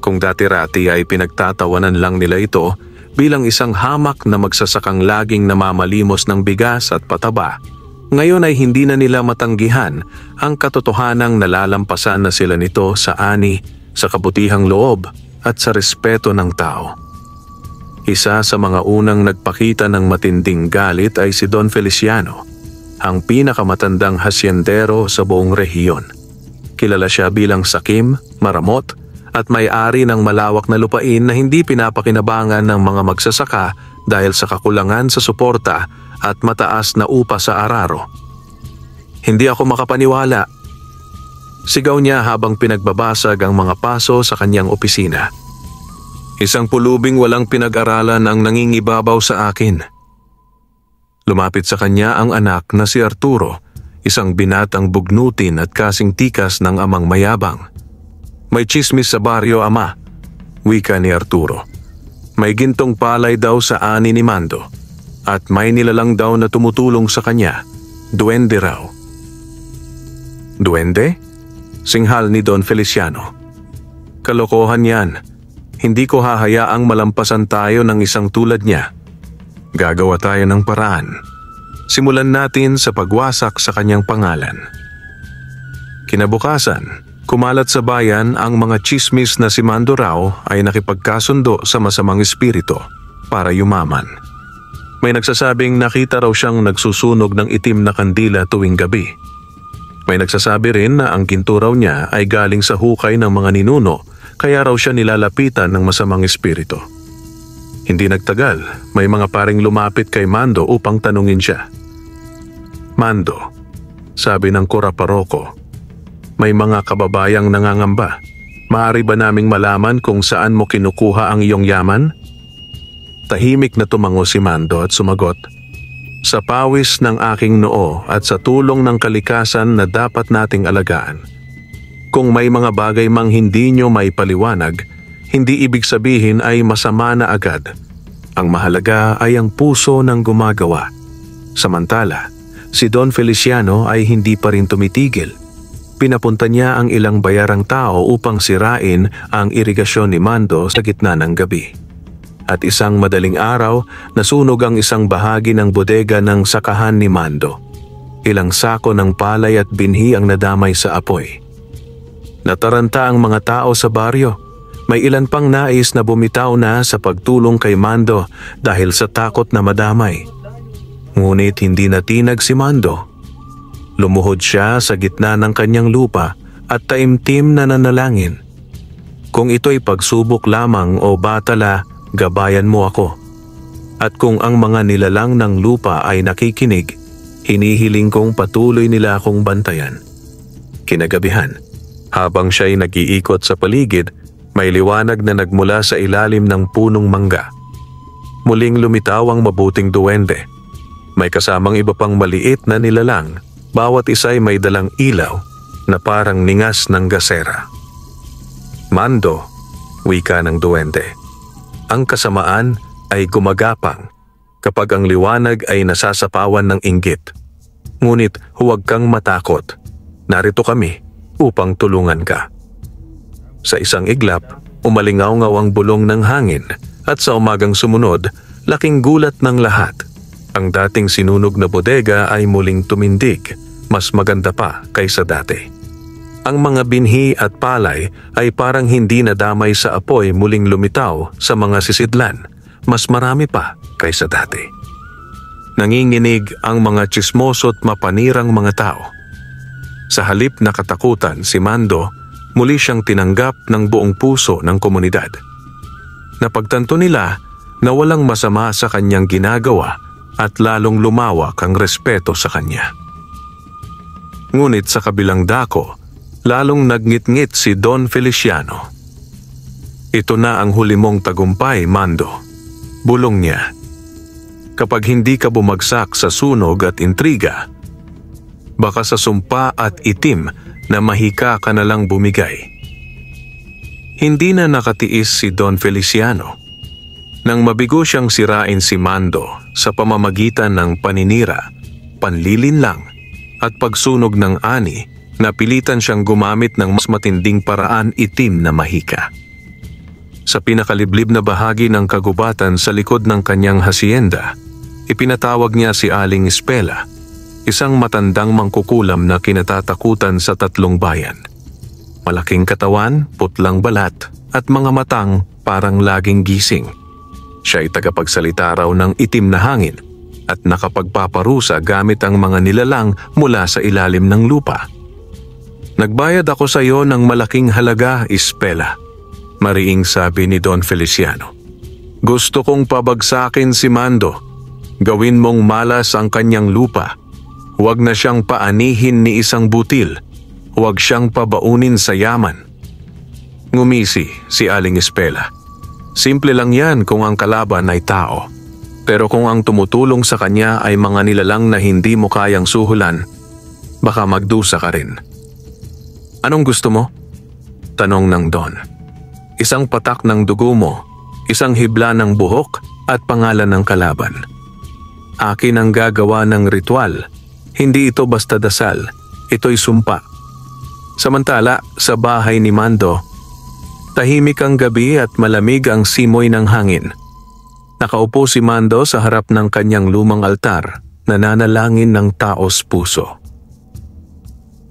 Kung dati-rati ay pinagtatawanan lang nila ito bilang isang hamak na magsasakang laging namamalimos ng bigas at pataba, ngayon ay hindi na nila matanggihan ang katotohanang nalalampasan na sila nito sa ani, sa kabutihang loob at sa respeto ng tao. Isa sa mga unang nagpakita ng matinding galit ay si Don Feliciano, ang pinakamatandang hasyendero sa buong rehiyon. Kilala siya bilang sakim, maramot, at may-ari ng malawak na lupain na hindi pinapakinabangan ng mga magsasaka dahil sa kakulangan sa suporta at mataas na upa sa araro. "Hindi ako makapaniwala," sigaw niya habang pinagbabasag ang mga paso sa kanyang opisina. "Isang pulubing walang pinag-aralan ang nangingibabaw sa akin." Lumapit sa kanya ang anak na si Arturo, isang binatang bugnutin at kasing tikas ng amang mayabang. "May tsismis sa baryo, ama," wika ni Arturo. "May gintong palay daw sa ani ni Mando at may nilalang daw na tumutulong sa kanya. Duwende raw." "Duwende?" singhal ni Don Feliciano. "Kalokohan yan. Hindi ko hahayaang malampasan tayo ng isang tulad niya. Gagawa tayo ng paraan. Simulan natin sa pagwasak sa kanyang pangalan." Kinabukasan, kumalat sa bayan ang mga tsismis na si Mando raw ay nakipagkasundo sa masamang espiritu para yumaman. May nagsasabing nakita raw siyang nagsusunog ng itim na kandila tuwing gabi. May nagsasabi rin na ang ginto raw niya ay galing sa hukay ng mga ninuno, kaya raw siya nilalapitan ng masamang espiritu. Hindi nagtagal, may mga paring lumapit kay Mando upang tanungin siya. "Mando," sabi ng kura paroko, "may mga kababayang nangangamba. Maaari ba naming malaman kung saan mo kinukuha ang iyong yaman?" Tahimik na tumango si Mando at sumagot, "Sa pawis ng aking noo at sa tulong ng kalikasan na dapat nating alagaan. Kung may mga bagay mang hindi nyo may paliwanag, hindi ibig sabihin ay masama na agad. Ang mahalaga ay ang puso ng gumagawa." Samantala, si Don Feliciano ay hindi pa rin tumitigil. Pinapunta niya ang ilang bayarang tao upang sirain ang irigasyon ni Mando sa gitna ng gabi. At isang madaling araw, nasunog ang isang bahagi ng bodega ng sakahan ni Mando. Ilang sako ng palay at binhi ang nadamay sa apoy. Nataranta ang mga tao sa baryo. May ilan pang nais na bumitaw na sa pagtulong kay Mando dahil sa takot na madamay. Ngunit hindi natinag si Mando. Lumuhod siya sa gitna ng kanyang lupa at taimtim na nanalangin. "Kung ito'y pagsubok lamang o batala, gabayan mo ako. At kung ang mga nilalang ng lupa ay nakikinig, hinihiling kong patuloy nila akong bantayan." Kinagabihan, habang siya'y nag-iikot sa paligid, may liwanag na nagmula sa ilalim ng punong mangga. Muling lumitaw ang mabuting duwende. May kasamang iba pang maliit na nilalang, bawat isa'y may dalang ilaw na parang ningas ng gasera. "Mando," wika ng duwende, "ang kasamaan ay gumagapang kapag ang liwanag ay nasasapawan ng inggit. Ngunit huwag kang matakot. Narito kami upang tulungan ka." Sa isang iglap, umalingaw-ngaw ang bulong ng hangin at sa umagang sumunod, laking gulat ng lahat. Ang dating sinunog na bodega ay muling tumindig, mas maganda pa kaysa dati. Ang mga binhi at palay ay parang hindi nadamay sa apoy, muling lumitaw sa mga sisidlan, mas marami pa kaysa dati. Nanginginig ang mga tsismoso't mapanirang mga tao. Sa halip na katakutan, si Mando muli siyang tinanggap ng buong puso ng komunidad. Napagtanto nila na walang masama sa kanyang ginagawa at lalong lumawak ang respeto sa kanya. Ngunit sa kabilang dako, lalong nagngit-ngit si Don Feliciano. "Ito na ang huli mong tagumpay, Mando," bulong niya. "Kapag hindi ka bumagsak sa sunog at intriga, baka sa sumpa at itim na mahika ka na lang bumigay." Hindi na nakatiis si Don Feliciano. Nang mabigo siyang sirain si Mando sa pamamagitan ng paninira, panlilinlang at pagsunog ng ani, napilitan siyang gumamit ng mas matinding paraan, itim na mahika. Sa pinakaliblib na bahagi ng kagubatan sa likod ng kanyang hasyenda, ipinatawag niya si Aling Espela, isang matandang mangkukulam na kinatatakutan sa tatlong bayan. Malaking katawan, putlang balat, at mga matang parang laging gising. Siya ay tagapagsalita raw ng itim na hangin at nakapagpaparusa gamit ang mga nilalang mula sa ilalim ng lupa. "Nagbayad ako sa iyo ng malaking halaga, Ispela," mariing sabi ni Don Feliciano. "Gusto kong pabagsakin si Mando. Gawin mong malas ang kanyang lupa. Huwag na siyang paanihin ni isang butil. Huwag siyang pabaunin sa yaman." Ngumisi si Aling Ispela. Simple lang yan kung ang kalaban ay tao. Pero kung ang tumutulong sa kanya ay mga nilalang na hindi mo kayang suhulan, baka magdusa ka rin. "Anong gusto mo?" tanong ng Don. "Isang patak ng dugo mo, isang hibla ng buhok at pangalan ng kalaban. Akin ang gagawa ng ritual. Hindi ito basta dasal, ito'y sumpa." Samantala, sa bahay ni Mando, tahimik ang gabi at malamig ang simoy ng hangin. Nakaupo si Mando sa harap ng kanyang lumang altar, nananalangin ng taos puso.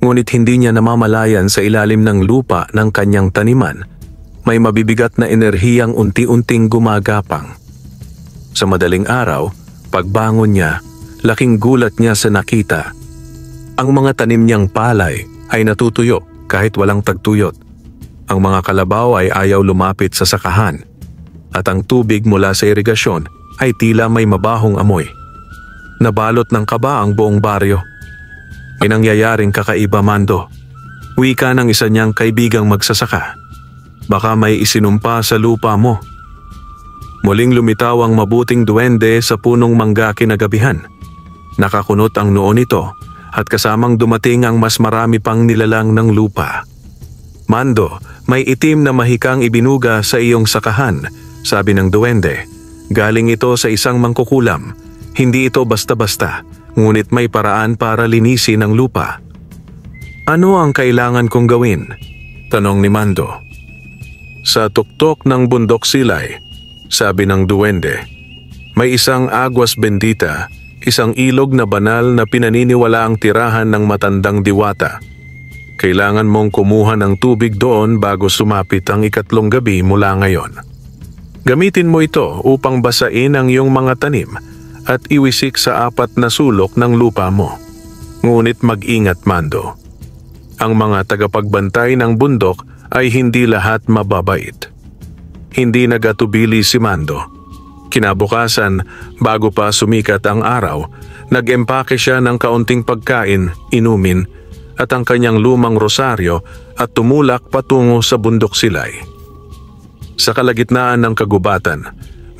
Ngunit hindi niya namamalayan sa ilalim ng lupa ng kanyang taniman, may mabibigat na enerhiyang unti-unting gumagapang. Sa madaling araw, pagbangon niya, laking gulat niya sa nakita. Ang mga tanim niyang palay ay natutuyo kahit walang tagtuyot. Ang mga kalabaw ay ayaw lumapit sa sakahan. At ang tubig mula sa irigasyon ay tila may mabahong amoy. Nabalot ng kaba ang buong baryo. "May nangyayaring kakaiba, Mando," wika ng isa niyang kaibigang magsasaka. "Baka may isinumpa sa lupa mo." Muling lumitaw ang mabuting duwende sa punong mangga kinagabihan. Nakakunot ang noo nito at kasamang dumating ang mas marami pang nilalang ng lupa. "Mando, may itim na mahikang ibinuga sa iyong sakahan," sabi ng duwende. "Galing ito sa isang mangkukulam. Hindi ito basta-basta, ngunit may paraan para linisin ang lupa." "Ano ang kailangan kong gawin?" tanong ni Mando. "Sa tuktok ng bundok Silay," sabi ng duwende, "may isang agwas bendita, isang ilog na banal na pinaniniwala ang tirahan ng matandang diwata. Kailangan mong kumuha ng tubig doon bago sumapit ang ikatlong gabi mula ngayon. Gamitin mo ito upang basain ang iyong mga tanim at iwisik sa 4 na sulok ng lupa mo. Ngunit mag-ingat, Mando. Ang mga tagapagbantay ng bundok ay hindi lahat mababait." Hindi nagatubili si Mando. Kinabukasan, bago pa sumikat ang araw, nag-empake siya ng kaunting pagkain, inumin, at ang kanyang lumang rosaryo at tumulak patungo sa bundok Silay. Sa kalagitnaan ng kagubatan,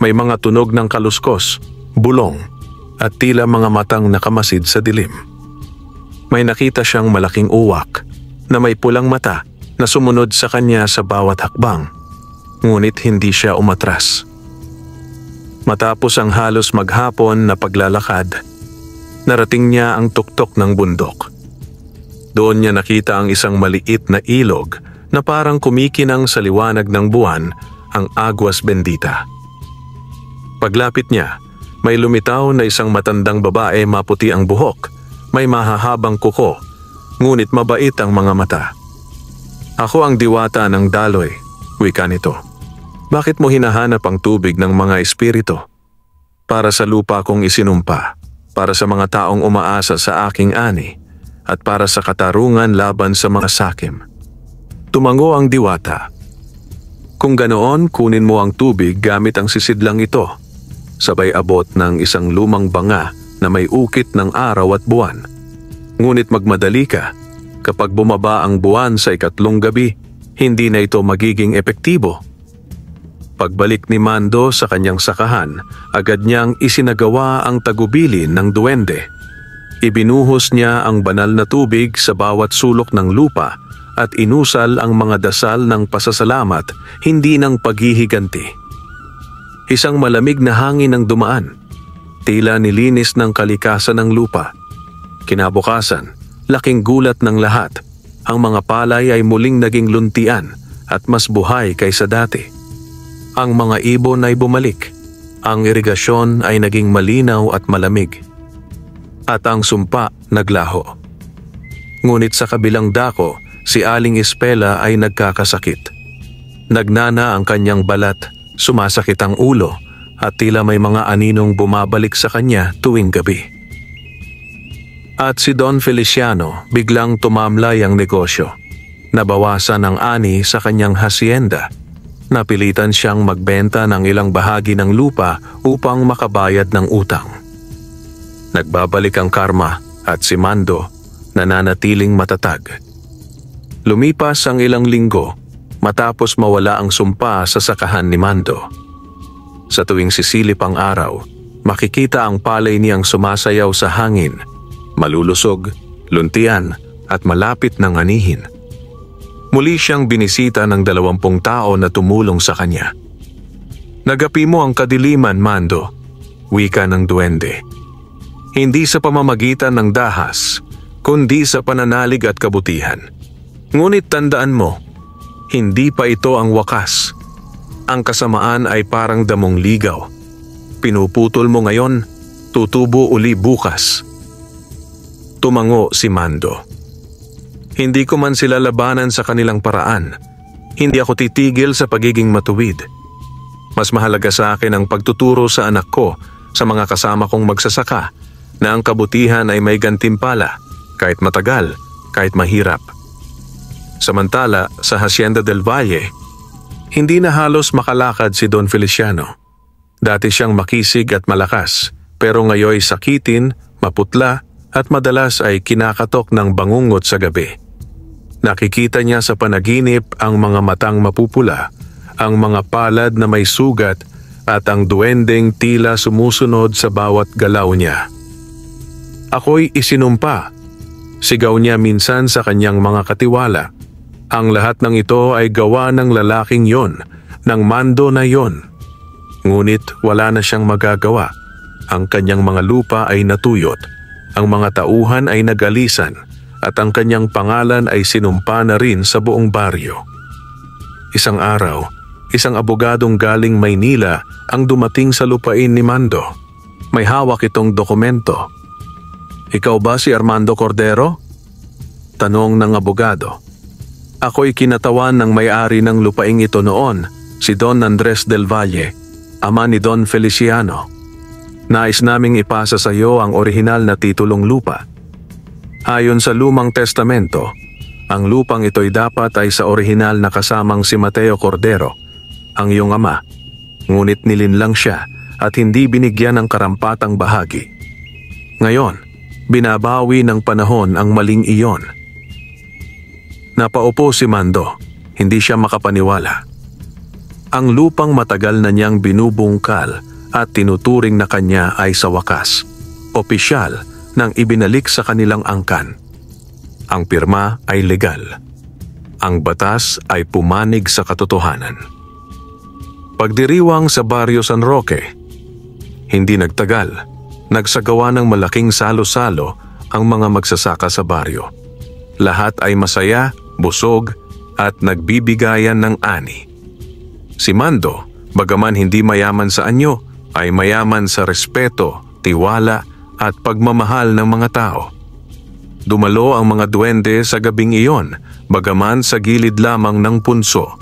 may mga tunog ng kaluskos, bulong, at tila mga matang nakamasid sa dilim. May nakita siyang malaking uwak na may pulang mata na sumunod sa kanya sa bawat hakbang, ngunit hindi siya umatras. Matapos ang halos maghapon na paglalakad, narating niya ang tuktok ng bundok. Doon niya nakita ang isang maliit na ilog na parang kumikinang sa liwanag ng buwan, ang Agwas Bendita. Paglapit niya, may lumitaw na isang matandang babae, maputi ang buhok, may mahahabang kuko, ngunit mabait ang mga mata. "Ako ang diwata ng daloy," wika nito. "Bakit mo hinahanap ang tubig ng mga espiritu?" "Para sa lupa kong isinumpa, para sa mga taong umaasa sa aking ani, at para sa katarungan laban sa mga sakim." Tumango ang diwata. "Kung ganoon, kunin mo ang tubig gamit ang sisidlang ito." Sabay abot ng isang lumang banga na may ukit ng araw at buwan. "Ngunit magmadali ka. Kapag bumaba ang buwan sa ikatlong gabi, hindi na ito magiging epektibo." Pagbalik ni Mando sa kanyang sakahan, agad niyang isinagawa ang tagubilin ng duwende. Ibinuhos niya ang banal na tubig sa bawat sulok ng lupa at inusal ang mga dasal ng pasasalamat, hindi ng paghihiganti. Isang malamig na hangin ang dumaan. Tila nilinis ng kalikasan ng lupa. Kinabukasan, laking gulat ng lahat. Ang mga palay ay muling naging luntian at mas buhay kaysa dati. Ang mga ibon ay bumalik. Ang irigasyon ay naging malinaw at malamig. At ang sumpa naglaho. Ngunit sa kabilang dako, si Aling Ispela ay nagkakasakit. Nagnana ang kanyang balat, sumasakit ang ulo at tila may mga aninong bumabalik sa kanya tuwing gabi. At si Don Feliciano biglang tumamlay ang negosyo. Nabawasan ang ani sa kanyang hacienda. Napilitan siyang magbenta ng ilang bahagi ng lupa upang makabayad ng utang. Nagbabalik ang karma at si Mando nananatiling matatag. Lumipas ang ilang linggo matapos mawala ang sumpa sa sakahan ni Mando. Sa tuwing sisilip ang araw, makikita ang palay niyang sumasayaw sa hangin, malulusog, luntian at malapit ng anihin. Muli siyang binisita ng 20 tao na tumulong sa kanya. Nagapi mo ang kadiliman, Mando, wika ng duwende. Hindi sa pamamagitan ng dahas, kundi sa pananalig at kabutihan. Ngunit tandaan mo, hindi pa ito ang wakas. Ang kasamaan ay parang damong ligaw. Pinuputol mo ngayon, tutubo uli bukas. Tumango si Mando. Hindi ko man sila labanan sa kanilang paraan. Hindi ako titigil sa pagiging matuwid. Mas mahalaga sa akin ang pagtuturo sa anak ko, sa mga kasama kong magsasaka, na ang kabutihan ay may gantimpala, kahit matagal, kahit mahirap. Samantala, sa Hacienda del Valle, hindi na halos makalakad si Don Feliciano. Dati siyang makisig at malakas, pero ngayoy sakitin, maputla, at madalas ay kinakatok ng bangungot sa gabi. Nakikita niya sa panaginip ang mga matang mapupula, ang mga palad na may sugat at ang duwendeng tila sumusunod sa bawat galaw niya. Ako'y isinumpa, sigaw niya minsan sa kanyang mga katiwala. Ang lahat ng ito ay gawa ng lalaking yon, ng Mando na yon. Ngunit wala na siyang magagawa. Ang kanyang mga lupa ay natuyot, ang mga tauhan ay nagalisan, at ang kanyang pangalan ay sinumpa na rin sa buong baryo. Isang araw, isang abogadong galing Maynila ang dumating sa lupain ni Mando. May hawak itong dokumento. "Ikaw ba si Armando Cordero?" tanong ng abogado. "Ako'y kinatawan ng may-ari ng lupaing ito noon, si Don Andres del Valle, ama ni Don Feliciano. Nais naming ipasa sa iyo ang orihinal na titulong lupa. Ayon sa lumang testamento, ang lupang ito'y dapat ay sa orihinal na kasamang si Mateo Cordero, ang iyong ama. Ngunit nilinlang siya at hindi binigyan ng karampatang bahagi. Ngayon, binabawi ng panahon ang maling iyon." Napaupo si Mando, hindi siya makapaniwala. Ang lupang matagal na niyang binubungkal at tinuturing na kanya ay sa wakas, opisyal, nang ibinalik sa kanilang angkan. Ang pirma ay legal. Ang batas ay pumanig sa katotohanan. Pagdiriwang sa Barrio San Roque, hindi nagtagal, nagsagawa ng malaking salo-salo ang mga magsasaka sa baryo. Lahat ay masaya, busog, at nagbibigayan ng ani. Si Mando, bagaman hindi mayaman sa anyo, ay mayaman sa respeto, tiwala, at pagmamahal ng mga tao. Dumalo ang mga duwende sa gabing iyon, bagaman sa gilid lamang ng punso.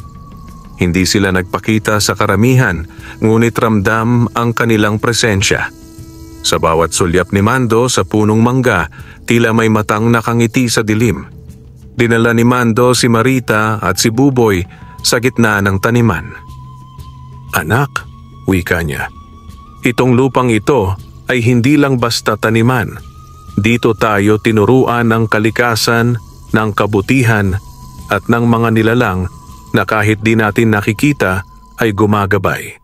Hindi sila nagpakita sa karamihan, ngunit ramdam ang kanilang presensya. Sa bawat sulyap ni Mando sa punong mangga, tila may matang nakangiti sa dilim. Dinala ni Mando si Marita at si Buboy sa gitna ng taniman. "Anak," wika niya, "itong lupang ito ay hindi lang basta taniman. Dito tayo tinuruan ng kalikasan, ng kabutihan, at ng mga nilalang na kahit di natin nakikita ay gumagabay."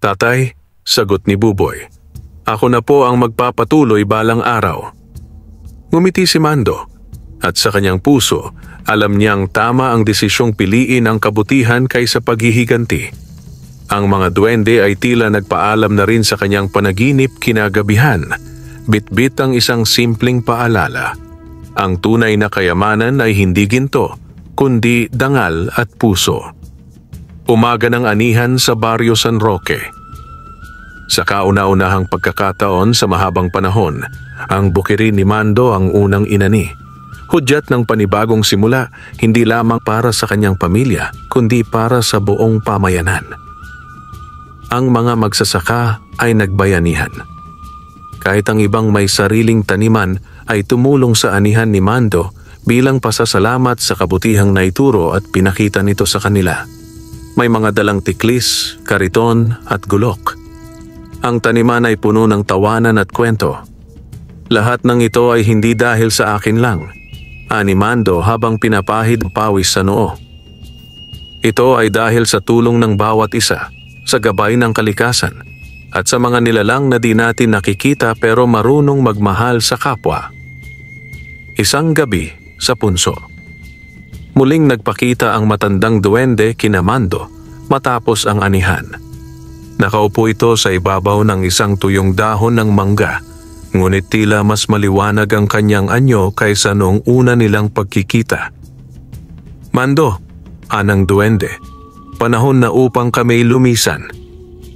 "Tatay," sagot ni Buboy, "ako na po ang magpapatuloy balang araw." Ngumiti si Mando, at sa kanyang puso, alam niyang tama ang desisyong piliin ang kabutihan kaysa paghihiganti. Ang mga duwende ay tila nagpaalam na rin sa kanyang panaginip kinagabihan. Bitbit ang isang simpleng paalala. Ang tunay na kayamanan ay hindi ginto, kundi dangal at puso. Umaga ng anihan sa Barrio San Roque. Sa kauna-unahang pagkakataon sa mahabang panahon, ang bukirin ni Mando ang unang inani. Hudyat ng panibagong simula, hindi lamang para sa kanyang pamilya, kundi para sa buong pamayanan. Ang mga magsasaka ay nagbayanihan. Kahit ang ibang may sariling taniman ay tumulong sa anihan ni Mando bilang pasasalamat sa kabutihang naituro at pinakita nito sa kanila. May mga dalang tiklis, kariton at gulok. Ang taniman ay puno ng tawanan at kwento. Lahat ng ito ay hindi dahil sa akin lang, ani Mando habang pinapahid ang pawis sa noo. Ito ay dahil sa tulong ng bawat isa, sa gabay ng kalikasan, at sa mga nilalang na di natin nakikita pero marunong magmahal sa kapwa. Isang gabi sa punso. Muling nagpakita ang matandang duwende kina Mando matapos ang anihan. Nakaupo ito sa ibabaw ng isang tuyong dahon ng mangga, ngunit tila mas maliwanag ang kanyang anyo kaysa noong una nilang pagkikita. Mando, anang duwende, panahon na upang kami lumisan.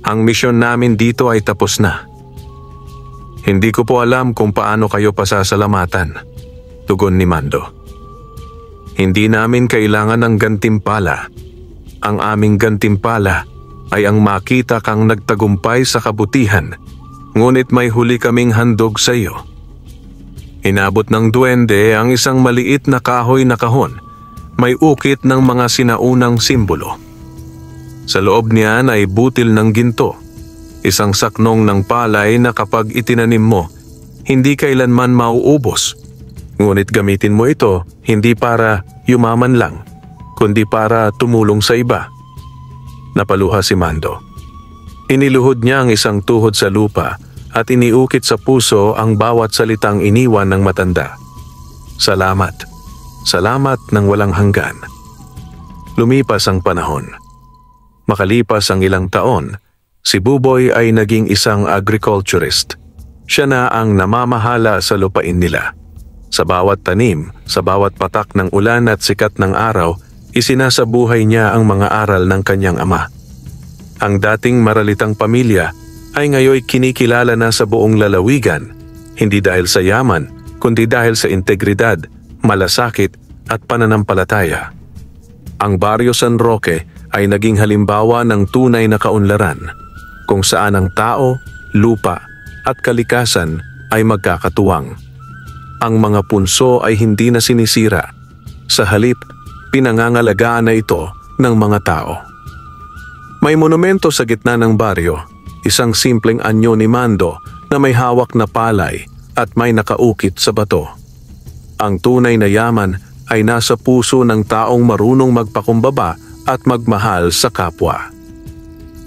Ang misyon namin dito ay tapos na. Hindi ko po alam kung paano kayo pasasalamatan, tugon ni Mando. Hindi namin kailangan ng gantimpala. Ang aming gantimpala ay ang makita kang nagtagumpay sa kabutihan, ngunit may huli kaming handog sa iyo. Inabot ng duwende ang isang maliit na kahoy na kahon, may ukit ng mga sinaunang simbolo. Sa loob niyan ay butil ng ginto, isang saknong ng palay na kapag itinanim mo, hindi kailanman mauubos. Ngunit gamitin mo ito hindi para yumaman lang, kundi para tumulong sa iba. Napaluha si Mando. Iniluhod niya ang isang tuhod sa lupa at iniukit sa puso ang bawat salitang iniwan ng matanda. Salamat. Salamat ng walang hanggan. Lumipas ang panahon. Makalipas ang ilang taon, si Buboy ay naging isang agriculturist. Siya na ang namamahala sa lupain nila. Sa bawat tanim, sa bawat patak ng ulan at sikat ng araw, isinasabuhay niya ang mga aral ng kanyang ama. Ang dating maralitang pamilya ay ngayoy kinikilala na sa buong lalawigan, hindi dahil sa yaman, kundi dahil sa integridad, malasakit at pananampalataya. Ang Baryo San Roque ay naging halimbawa ng tunay na kaunlaran, kung saan ang tao, lupa at kalikasan ay magkakatuwang. Ang mga punso ay hindi na sinisira. Sa halip, pinangangalagaan na ito ng mga tao. May monumento sa gitna ng baryo, isang simpleng anyo ni Mando na may hawak na palay at may nakaukit sa bato. Ang tunay na yaman ay nasa puso ng taong marunong magpakumbaba at magmahal sa kapwa.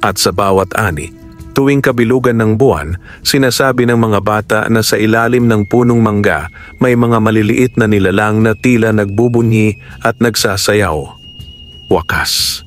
At sa bawat ani, tuwing kabilugan ng buwan, sinasabi ng mga bata na sa ilalim ng punong mangga may mga maliliit na nilalang na tila nagbubunyi at nagsasayaw. Wakas.